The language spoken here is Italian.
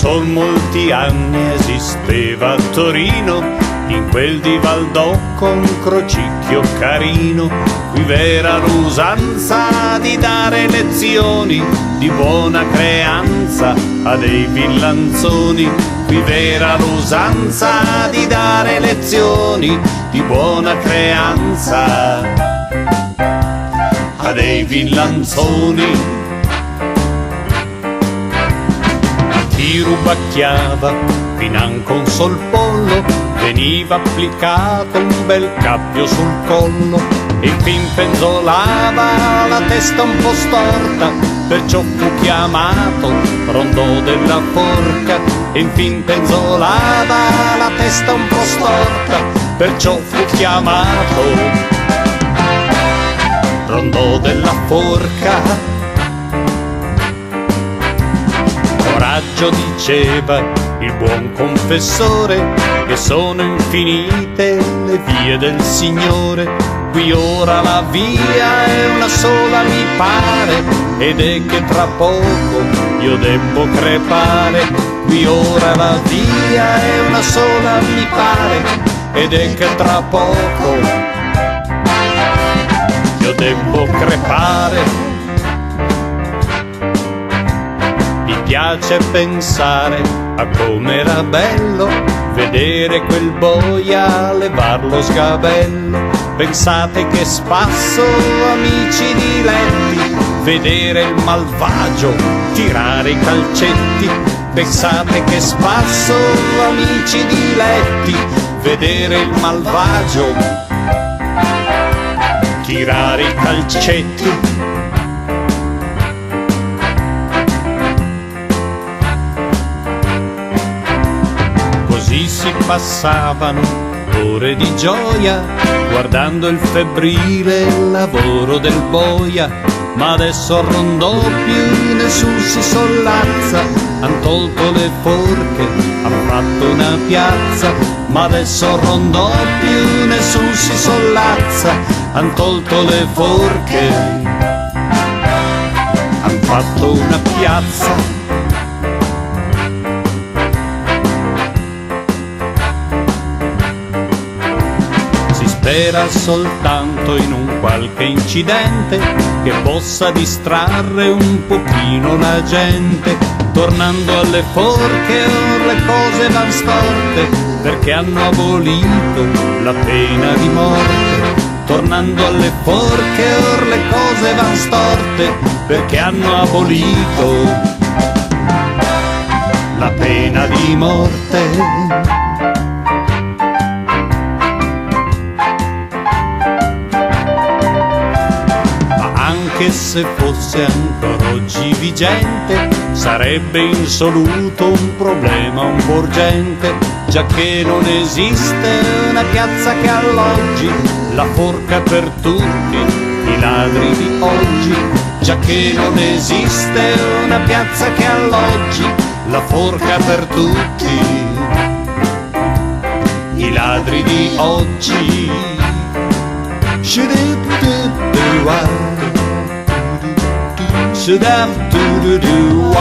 Son molti anni esisteva a Torino, in quel di Valdocco un crocicchio carino. Qui v'era l'usanza di dare lezioni di buona creanza a dei villanzoni. Qui v'era l'usanza di dare lezioni di buona creanza a dei villanzoni. Chi rubacchiava financo un sol pollo, veniva applicato un bel cappio sul collo, e infin penzolava la testa un po' storta, perciò fu chiamato rondò della forca. E infin penzolava la testa un po' storta, perciò fu chiamato rondò della forca. Coraggio, diceva il buon confessore, che sono infinite le vie del Signore. Qui ora la via è una sola mi pare, ed è che tra poco io debbo crepare. Qui ora la via è una sola mi pare, ed è che tra poco io debbo crepare. Mi piace pensare a com'era bello vedere quel boia levar lo sgabello. Pensate che spasso, amici diletti, vedere il malvagio tirare i calcetti. Pensate che spasso, amici diletti, vedere il malvagio tirare i calcetti. Così si passavano ore di gioia, guardando il febbrile lavoro del boia. Ma adesso a Rondò più nessun si sollazza, han tolto le forche, han fatto una piazza. Ma adesso a Rondò più nessun si sollazza, han tolto le forche, han fatto una piazza. Spera soltanto in un qualche incidente che possa distrarre un pochino la gente. Tornando alle forche or le cose van storte, perché hanno abolito la pena di morte. Tornando alle forche or le cose van storte, perché hanno abolito la pena di morte. Che se fosse ancora oggi vigente sarebbe insoluto un problema un po' urgente, già che non esiste una piazza che alloggi la forca per tutti i ladri di oggi. Già che non esiste una piazza che alloggi la forca per tutti i ladri di oggi. Should have to do